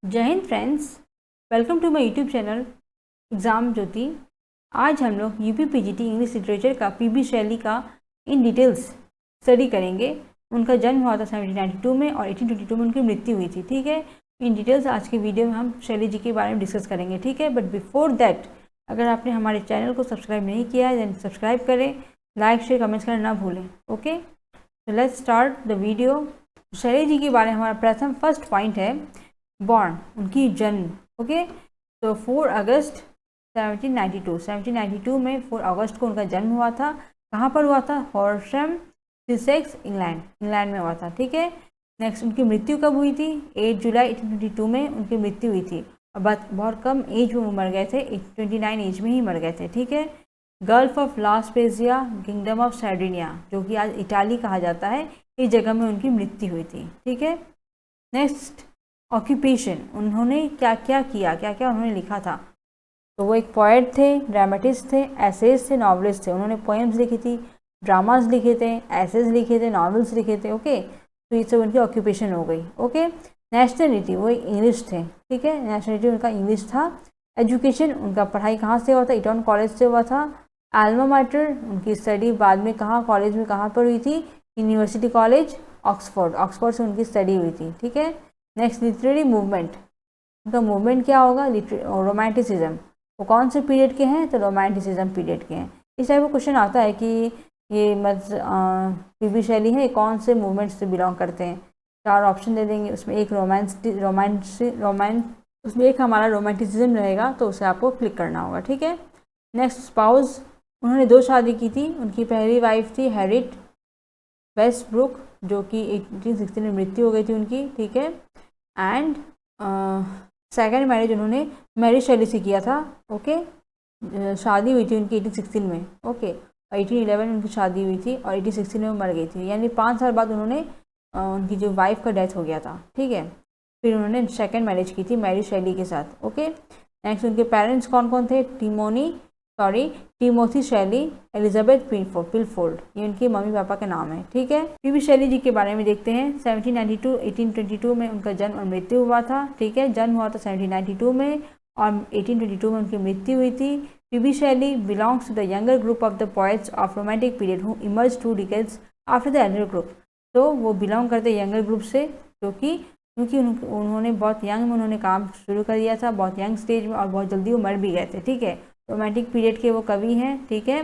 जय Hind friends, welcome to my YouTube channel exam Jyoti. आज हम लोग यूपी-पीजीटी इंग्लिश लिटरेचर का पीबी शैली का इन डिटेल्स स्टडी करेंगे। उनका जन्म हुआ था 1792 में और 1822 में उनकी मृत्यु हुई थी। ठीक है, इन डिटेल्स आज के वीडियो में हम शैली जी के बारे में डिस्कस करेंगे। ठीक है, बट बिफोर दैट अगर आपने हमारे चैनल को सब्सक्राइब नहीं किया है देन सब्सक्राइब करें, लाइक शेयर कमेंट्स करना ना भूलें। ओके, तो लेट्स स्टार्ट द वीडियो। शैली जी के बारे में हमारा फर्स्ट पॉइंट है बॉर्न, उनकी जन्म। ओके, तो 4 अगस्त 1792 में 4 अगस्त को उनका जन्म हुआ था। कहाँ पर हुआ था? हॉर्शैम, सिसेक्स, इंग्लैंड में हुआ था। ठीक है, नेक्स्ट उनकी मृत्यु कब हुई थी? 8 जुलाई 1822 में उनकी मृत्यु हुई थी और बहुत कम एज में मर गए थे, 29 एज में ही मर गए थे। ठीक है, gulf of La Spezia, kingdom of Sardinia, जो कि आज इटाली कहा जाता है, इस जगह में उनकी मृत्यु हुई थी। ठीक है, नेक्स्ट ऑक्यूपेशन, उन्होंने क्या क्या किया, क्या क्या उन्होंने लिखा था? तो वो एक पोएट थे, ड्रामेटिस्ट थे, एसेज थे, नॉवलिस्ट थे। उन्होंने पोएम्स लिखी थी, ड्रामाज लिखे थे, एसेज लिखे थे, नॉवेल्स लिखे थे। ओके, तो ये सब उनकी ऑक्यूपेशन हो गई। ओके, नेशनलिटी, वो इंग्लिश थे। ठीक है, नेशनलिटी उनका इंग्लिश था। एजुकेशन, उनका पढ़ाई कहाँ से हुआ था? इटॉन कॉलेज से हुआ था। एल्मा मैटर, उनकी स्टडी बाद में कहाँ कॉलेज में कहाँ पर हुई थी? यूनिवर्सिटी कॉलेज ऑक्सफोर्ड से उनकी स्टडी हुई थी। ठीक है, नेक्स्ट लिटरेरी मूवमेंट, उनका मूवमेंट क्या होगा? रोमांटिसिज्म। वो कौन से पीरियड के हैं? तो रोमांटिसिज्म पीरियड के हैं। इस टाइप का क्वेश्चन आता है कि ये पीबी शैली है, कौन से मूवमेंट से बिलोंग करते हैं? 4 ऑप्शन दे देंगे, उसमें एक उसमें एक हमारा रोमांटिसिज्म रहेगा, तो उसे आपको क्लिक करना होगा। ठीक है, नेक्स्ट स्पाउस, उन्होंने 2 शादी की थी। उनकी पहली वाइफ थी हैरिट वेस्टब्रुक, जो कि 1860 में मृत्यु हो गई थी उनकी। ठीक है, एंड सेकेंड मैरिज उन्होंने मैरी शैली से किया था। ओके, शादी हुई थी उनकी 1816 में। ओके, 1811 में उनकी शादी हुई थी और 1816 में मर गई थी, यानी 5 साल बाद उन्होंने उनकी जो वाइफ का डेथ हो गया था। ठीक है, फिर उन्होंने सेकेंड मैरिज की थी मैरी शैली के साथ। ओके, नेक्स्ट उनके पेरेंट्स कौन कौन थे? टिमोथी शैली, एलिजाबेथ पिलफोर्ड, ये उनके मम्मी पापा के नाम है। ठीक है, पीबी शैली जी के बारे में देखते हैं। 1822 में उनका जन्म और मृत्यु हुआ था। ठीक है, जन्म हुआ था 1792 में और 1822 में उनकी मृत्यु हुई थी। PB Shelley belongs to the younger group of the poets of romantic period who emerge 2 decades after the elder group. तो वो बिलोंग करते यंगर ग्रुप से, क्योंकि उन्होंने बहुत यंग में उन्होंने काम शुरू कर दिया था, बहुत यंग स्टेज में, और बहुत जल्दी वो मर भी गए थे। ठीक है, रोमांटिक पीरियड के वो कवि हैं। ठीक है,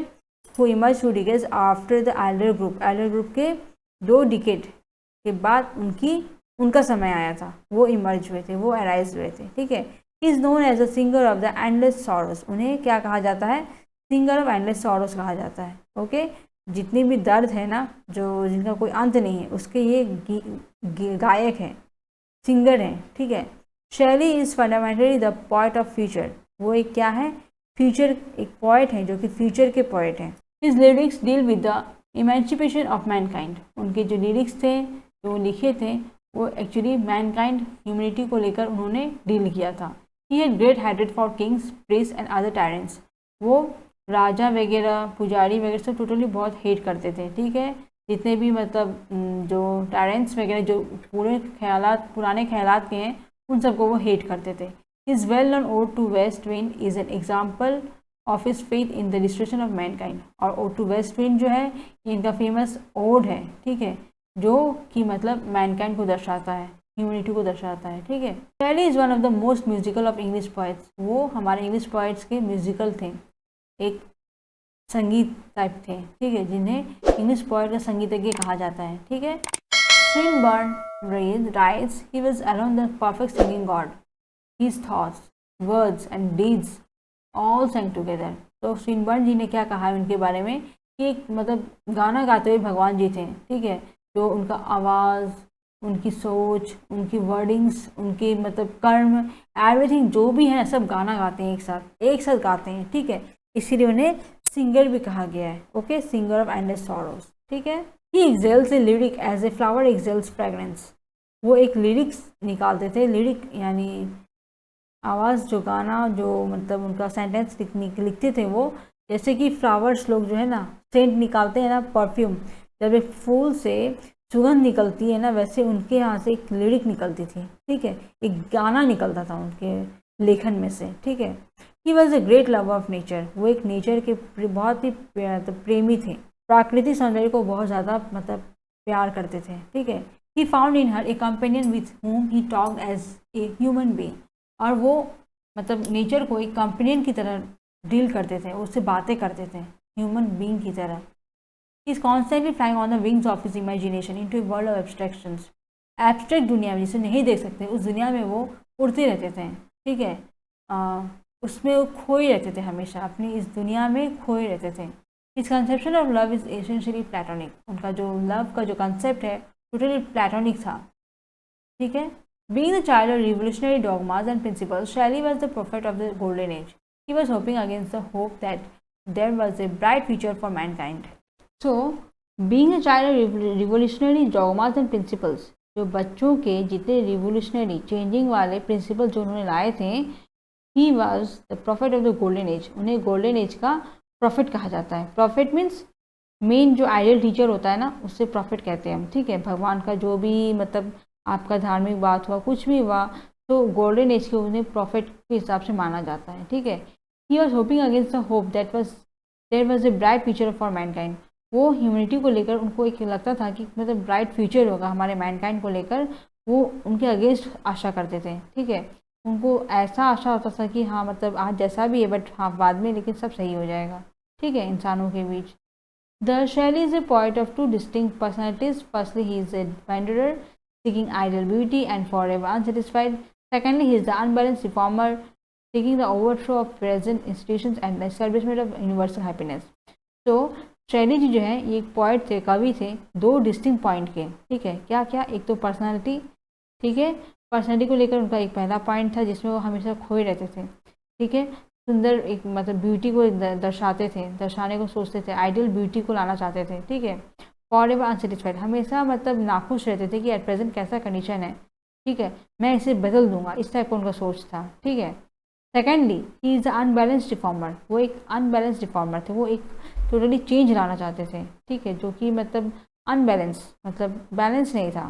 who emerge 2 decades after the elder group के 2 डिकेड के बाद उनका समय आया था, वो इमर्ज हुए थे, वो अराइज हुए थे। ठीक है, is known as a singer of the endless sorrows, उन्हें क्या कहा जाता है? सिंगर ऑफ एंडलेस सॉरोस कहा जाता है। ओके, जितनी भी दर्द है ना, जो जिनका कोई अंत नहीं है, उसके ये गायक हैं, सिंगर हैं। ठीक है, शैली is fundamentally the poet of future, वो एक क्या है? फ्यूचर, एक पोएट है जो कि फ्यूचर के पोएट हैं। His lyrics deal with the emancipation of Mankind, उनके जो लिरिक्स थे, जो लिखे थे, वो एक्चुअली मैनकाइंड, ह्यूमैनिटी को लेकर उन्होंने डील किया था। He had great hated for Kings, priest and other tyrants, वो राजा वगैरह, पुजारी वगैरह सब टोटली बहुत हेट करते थे। ठीक है, जितने भी मतलब जो टायरेंट्स वगैरह जो पुराने ख्यालात के हैं, उन सबको वो हेट करते थे। His well-known ode to West Wind is an example of his faith in the restoration of mankind। और ode to West Wind जो है, ये इनका फेमस ओड है। ठीक है, जो कि मतलब मैनकाइंड को दर्शाता है, ह्यूमैनिटी को दर्शाता है। ठीक है, शैली is one of the most musical of English poets, वो हमारे इंग्लिश पोएट्स के म्यूजिकल थे, एक संगीत टाइप थे। ठीक है, जिन्हें इंग्लिश पोएट का संगीतज्ञ कहा जाता है। ठीक है, Swinburne writes he was alone the perfect singing god, his thoughts, words and deeds all sang together। तो स्विनबर्न जी ने क्या कहा है उनके बारे में कि एक मतलब गाना गाते हुए भगवान जी थे। ठीक है, जो उनका आवाज़, उनकी सोच, उनकी वर्डिंग्स, उनके मतलब कर्म, एवरीथिंग जो भी है सब गाना गाते हैं, एक साथ गाते हैं। ठीक है, इसीलिए उन्हें सिंगर भी कहा गया है। Okay, singer of endless sorrows. ठीक है, he excels a lyric as a flower excels fragrance, वो एक लिरिक्स निकालते थे। लिरिक यानी आवाज़, जो गाना, जो मतलब उनका सेंटेंस लिखते थे वो, जैसे कि फ्लावर्स लोग जो है ना सेंट निकालते हैं ना, परफ्यूम, जब एक फूल से सुगंध निकलती है ना, वैसे उनके यहाँ से एक लिरिक निकलती थी, ठीक है, एक गाना निकलता था उनके लेखन में से, ठीक है। He was a great lover of nature, वो एक नेचर के बहुत ही प्रेमी थे, प्राकृतिक सौंदर्य को बहुत ज़्यादा मतलब प्यार करते थे, ठीक है। He found in her a companion with whom he talked as a human being, और वो मतलब नेचर को एक कंपेनियन की तरह डील करते थे, उससे बातें करते थे ह्यूमन बीइंग की तरह। He is constantly flying on the wings of his imagination into a world of abstractions. Abstract दुनिया में जिसे नहीं देख सकते, उस दुनिया में वो उड़ते रहते थे, ठीक है। उसमें वो खोए रहते थे, हमेशा अपनी इस दुनिया में खोए रहते थे। His conception of love is essentially platonic. उनका जो लव का जो कंसेप्ट है टोटली प्लेटोनिक था, ठीक है। Being the child of revolutionary dogmas and principles, Shelley was the prophet of the golden age. He was hoping against the hope that there was a bright future for mankind. So, being a child of revolutionary dogmas and principles, जो बच्चों के जितने revolutionary changing वाले principal जो उन्होंने लाए थे, he was the profit of the golden age, उन्हें गोल्डन एज का प्रॉफिट कहा जाता है। प्रॉफिट मीन्स मेन जो आइडियल टीचर होता है ना, उससे प्रॉफिट कहते हैं हम, ठीक है। भगवान का जो भी मतलब आपका धार्मिक बात हुआ, कुछ भी हुआ, तो गोल्डन एज के उन्हें प्रॉफिट के हिसाब से माना जाता है, ठीक है। He was hoping against the hope that there was a bright future for mankind, वो ह्यूमनिटी को लेकर उनको एक लगता था कि मतलब ब्राइट फ्यूचर होगा हमारे मैनकाइंड को लेकर, वो उनके अगेंस्ट आशा करते थे, ठीक है। उनको ऐसा आशा होता था कि हाँ मतलब आज जैसा भी है बट हाँ बाद में लेकिन सब सही हो जाएगा, ठीक है, इंसानों के बीच। The Shelley is a point of two distinct personalities. Firstly he is a wanderer seeking ideal beauty and forever unsatisfied. Secondly, he is the unbalanced reformer seeking the overthrow of present institutions and the establishment of universal happiness. So शैली जी जो है ये एक poet थे, कवि थे, दो distinct point के, ठीक है। क्या क्या, एक तो पर्सनालिटी, ठीक है, पर्सनालिटी को लेकर उनका एक पहला पॉइंट था जिसमें वो हमेशा खोए रहते थे, ठीक है। सुंदर एक मतलब ब्यूटी को दर्शाते थे, दर्शाने को सोचते थे, आइडियल ब्यूटी को लाना चाहते थे, ठीक है। फॉरएवर अनसेटिस्फाइड, हमेशा मतलब नाखुश रहते थे कि एट प्रेजेंट कैसा कंडीशन है, ठीक है, मैं इसे बदल दूंगा, इस टाइप का उनका सोच था, ठीक है। Secondly he is the unbalanced reformer, वो एक अनबैलेंस्ड रिफॉर्मर थे, वो एक टोटली चेंज लाना चाहते थे, ठीक है, जो कि मतलब अनबैलेंस मतलब बैलेंस नहीं था,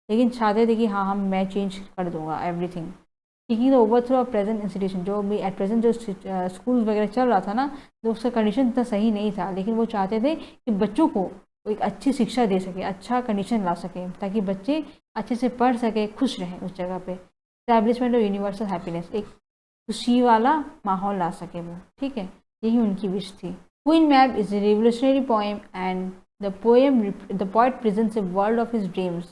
लेकिन चाहते थे कि हाँ मैं चेंज कर दूंगा everything. Seeking the overthrow of present institution, जो भी एट प्रेजेंट जो स्कूल वगैरह चल रहा था ना, तो उसका कंडीशन इतना सही नहीं था, लेकिन वो चाहते थे कि बच्चों को एक अच्छी शिक्षा दे सके, अच्छा कंडीशन ला सके, ताकि बच्चे अच्छे से पढ़ सके, खुश रहें उस जगह पे। एस्टैब्लिशमेंट ऑफ यूनिवर्सल हैप्पीनेस, एक खुशी वाला माहौल ला सके वो, ठीक है, यही उनकी विश थी। Queen Mab is a revolutionary poem and the poet presents a world of his dreams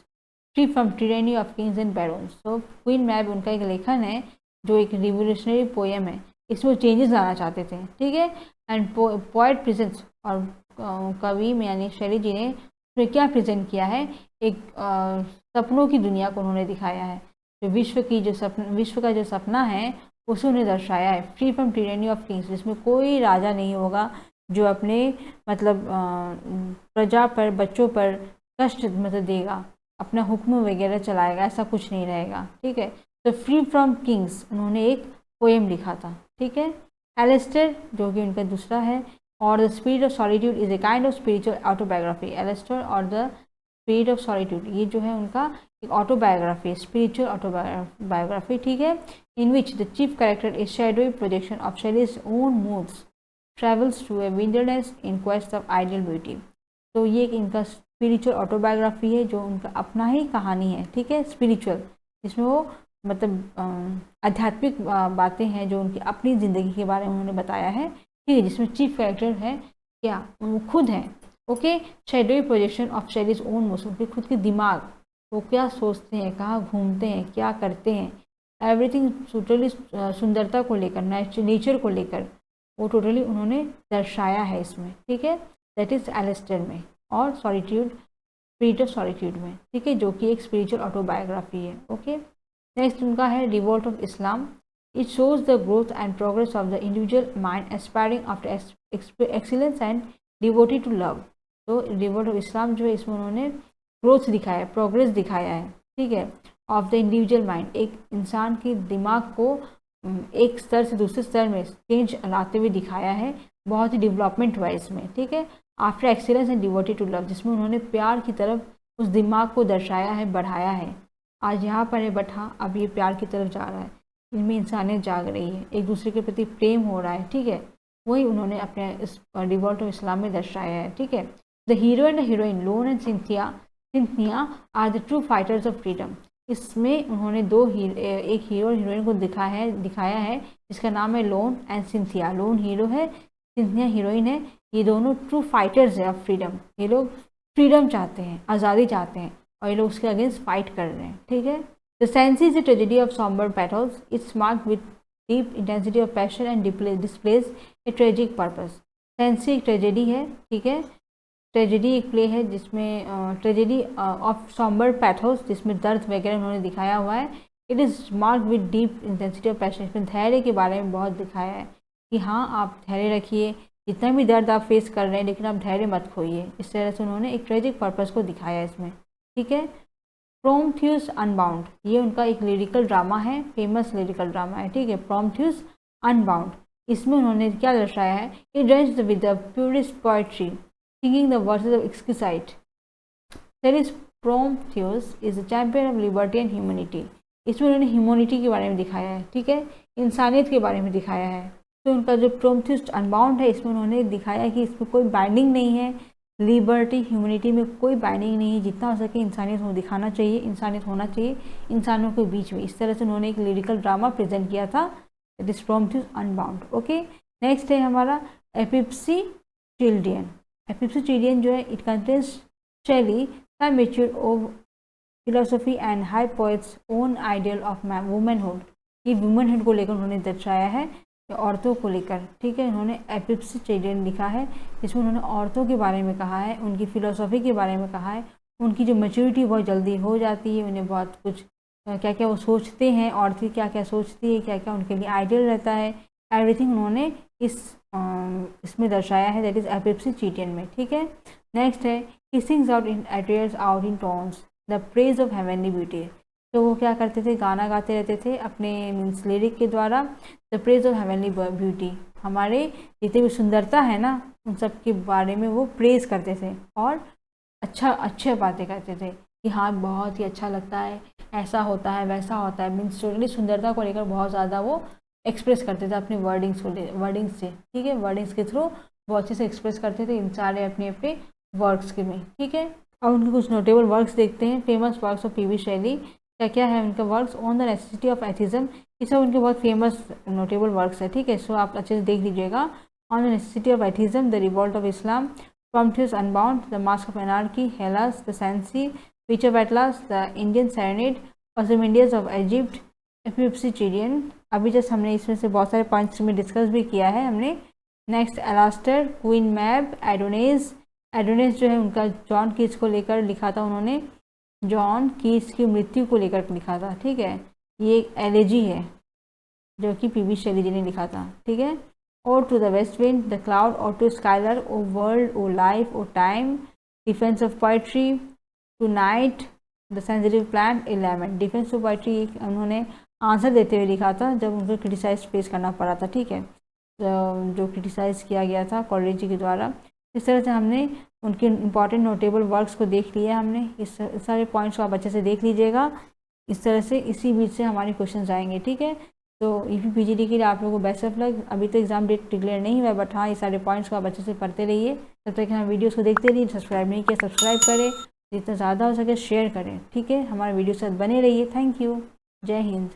free from tyranny of kings and barons. तो क्वीन मैब उनका एक लेखन है जो एक रिवोल्यूशनरी पोएम है, इसमें चेंजेस लाना चाहते थे, ठीक है। एंड पोएट प्रेजेंट्स, और कवि में यानी शैली जी ने उसमें क्या प्रेजेंट किया है, एक सपनों की दुनिया को उन्होंने दिखाया है, जो विश्व का जो सपना है उसे उन्हें दर्शाया है। Free from tyranny of Kings, जिसमें कोई राजा नहीं होगा जो अपने मतलब प्रजा पर, बच्चों पर कष्ट मतलब देगा, अपना हुक्म वगैरह चलाएगा, ऐसा कुछ नहीं रहेगा, ठीक है। तो फ्री फ्रॉम किंग्स उन्होंने एक पोएम लिखा था, ठीक है। एलिस्टर जो कि उनका दूसरा है, और the spirit of solitude is a kind of spiritual autobiography. Alastor or the spirit of solitude, ये जो है उनका एक ऑटोबायोग्राफी, स्पिरिचुअल ऑटोबायोग्राफी, ठीक है। In which the chief character is shadowy projection of Shelley's own moods travels to a wilderness in quest of ideal beauty. तो ये एक इनका स्पिरिचुअल ऑटोबायोग्राफी है, जो उनका अपना ही कहानी है, ठीक है, स्पिरिचुअल, जिसमें वो मतलब आध्यात्मिक बातें हैं जो उनकी अपनी ज़िंदगी के बारे में उन्होंने बताया है, ठीक है, जिसमें चीफ कैरेक्टर है क्या, वो खुद हैं, okay. Shadowy projection of Shelley's own moods, उनके खुद के दिमाग, वो क्या सोचते हैं, कहाँ घूमते हैं, क्या करते हैं, एवरीथिंग टोटली सुंदरता को लेकर, नेचर को लेकर वो टोटली उन्होंने दर्शाया है इसमें, ठीक है। दैट इज एलिस्टर में, और सॉलिट्यूड, स्पिरिट ऑफ सॉलिट्यूड में, ठीक है, जो कि एक स्पिरिचुअल ऑटोबायोग्राफी है, ओके। नेक्स्ट उनका है revolt of Islam. It shows the growth and progress of the individual mind aspiring after excellence and devoted to love. तो रिवोल्ट ऑफ इस्लाम जो है इसमें उन्होंने ग्रोथ दिखाया है, प्रोग्रेस दिखाया है, ठीक है, ऑफ द इंडिविजुअल माइंड, एक इंसान के दिमाग को एक स्तर से दूसरे स्तर में चेंज लाते हुए दिखाया है, बहुत ही डेवलपमेंट हुआ है इसमें, ठीक है। After excellence and devoted to love, जिसमें उन्होंने प्यार की तरफ उस दिमाग को दर्शाया है, बढ़ाया है। आज यहाँ पर है बट हाँ अब ये प्यार की तरफ जा रहा है, इनमें इंसानियत जाग रही है, एक दूसरे के प्रति प्रेम हो रहा है, ठीक है। वही उन्होंने अपने इस रिवॉल्ट ऑफ इस्लाम में दर्शाया है, ठीक है। The hero and the heroine Laon and Cynthia are the true fighters of freedom. इसमें उन्होंने एक हीरो और हीरोइन को दिखाया है जिसका नाम है loan and Cynthia. Loan hero है, सिंथिया हीरोइन है। ये दोनों ट्रू फाइटर्स है ऑफ फ्रीडम। ये लोग फ्रीडम चाहते हैं, आज़ादी चाहते हैं, और ये लोग उसके अगेंस्ट फाइट कर रहे हैं, ठीक है। The sensi is the tragedy of sombre battles, it's marked with deep intensity of passion and displays A tragic purpose. Sensi एक ट्रेजेडी है, ठीक है। ट्रेजेडी एक प्ले है जिसमें ट्रेजेडी ऑफ सॉम्बर पैथोस, जिसमें दर्द वगैरह उन्होंने दिखाया हुआ है। It is marked with deep intensity of passion, इसमें धैर्य के बारे में बहुत दिखाया है कि हाँ आप धैर्य रखिए, जितना भी दर्द आप फेस कर रहे हैं लेकिन आप धैर्य मत खोइए। इस तरह से उन्होंने एक ट्रेजिक पर्पस को दिखाया है इसमें, ठीक है। प्रोमेथेउस अनबाउंड, ये उनका एक लिरिकल ड्रामा है, फेमस लिरिकल ड्रामा है, ठीक है। प्रोमेथेउस अनबाउंड, इसमें उन्होंने क्या दर्शाया है, it dressed with the purest poetry singing the verses of exquisite. There is Prometheus is a champion of liberty and humanity. इसमें उन्होंने ह्यूमैनिटी के बारे में दिखाया है, ठीक है, इंसानियत के बारे में दिखाया है। तो उनका जो प्रोमेथेउस अनबाउंड है इसमें उन्होंने दिखाया कि इसमें कोई बाइंडिंग नहीं है, लिबर्टी ह्यूमैनिटी में कोई बाइंडिंग नहीं है, जितना हो सके इंसानियत को दिखाना चाहिए, इंसानियत होना चाहिए इंसानों के बीच में। इस तरह से उन्होंने एक लिरिकल ड्रामा प्रेजेंट किया था, it is Prometheus Unbound, okay. Next है हमारा एपिप्सी चिल्ड्रियन। एपिप्सी चिल्ड्रियन जो है it contains Shelley the mature of philosophy and high poet's own ideal of womanhood. ये वुमेनहुड को लेकर उन्होंने दर्शाया है, औरतों को लेकर, ठीक है। उन्होंने एपिप्सी चिल्ड्रियन लिखा है जिसमें उन्होंने औरतों के बारे में कहा है, उनकी फ़िलोसफ़ी के बारे में कहा है, उनकी जो मैच्योरिटी बहुत जल्दी हो जाती है, उन्हें बहुत कुछ क्या क्या वो सोचते हैं, औरतें क्या क्या सोचती है, क्या क्या उनके लिए आइडियल रहता है, एवरीथिंग उन्होंने इसमें दर्शाया है, दैट इज एपिप्सी चिल्ड्रियन में, ठीक है। नेक्स्ट है he sings out in ethereal out in tones the praise of heavenly beauty. तो वो क्या करते थे, गाना गाते रहते थे अपने मीन्स लिरिक के द्वारा, the praise of heavenly beauty, हमारे जितनी भी सुंदरता है ना उन सब के बारे में वो प्रेज करते थे और अच्छे बातें करते थे कि हाँ बहुत ही अच्छा लगता है, ऐसा होता है वैसा होता है, मीन्स टोटली सुंदरता को लेकर बहुत ज़्यादा वो एक्सप्रेस करते थे अपने वर्डिंग्स से, ठीक है। वर्डिंग्स के थ्रू बहुत अच्छे से एक्सप्रेस करते थे इन सारे अपने वर्क्स के में, ठीक है। अब उनके कुछ नोटेबल वर्क्स देखते हैं, फेमस वर्क्स ऑफ पी.वी. शैली। क्या क्या है उनका works, on the necessity of atheism, ये सब उनके बहुत फेमस नोटेबल वर्क्स है, ठीक है। सो आप अच्छे से देख लीजिएगा। On the necessity of atheism, the revolt of Islam, Prometheus Unbound, the mask of anarchy, Hellas, the Cenci, witch of Atlas, the Indian serenade, Ozymandias of Egypt, Epipsychidion. अभी just हमने इसमें से बहुत सारे पॉइंट्स में discuss भी किया है हमने। नेक्स्ट एलास्टर, क्वीन मैब, एडोनेस जो है उनका जॉन कीट्स को लेकर लिखा था उन्होंने, जॉन कीट्स की मृत्यु को लेकर लिखा था, ठीक है। ये एक एलेजी है जो कि पी.वी. शैली जी ने लिखा था, ठीक है। और to the west wind, the cloud, और to skylark, O world, O life, O time, defence of poetry, to night, the sensitive plant, 11। Defence of poetry उन्होंने आंसर देते हुए लिखा था जब उनको क्रिटिसाइज फेस करना पड़ा था, ठीक है, जो क्रिटिसाइज किया गया था कॉलेज जी के द्वारा। इस तरह से हमने उनके इंपॉर्टेंट नोटेबल वर्क्स को देख लिया हमने। इस सारे पॉइंट्स को आप अच्छे से देख लीजिएगा। इस तरह से इसी बीच से हमारे क्वेश्चन आएंगे, ठीक है। तो यूपी-पीजीडी के लिए आप लोगों को बेस्ट ऑफ लक। अभी तो एग्जाम डेट डिक्लेयर नहीं हुआ है, बट हाँ ये सारे पॉइंट्स को आप अच्छे से पढ़ते रहिए। तब तक हम वीडियोस को देखते रहिए। सब्सक्राइब नहीं किया सब्सक्राइब करें, जितना ज़्यादा हो सके शेयर करें, ठीक है। हमारे वीडियो के साथ बने रहिए। Thank you. जय हिंद।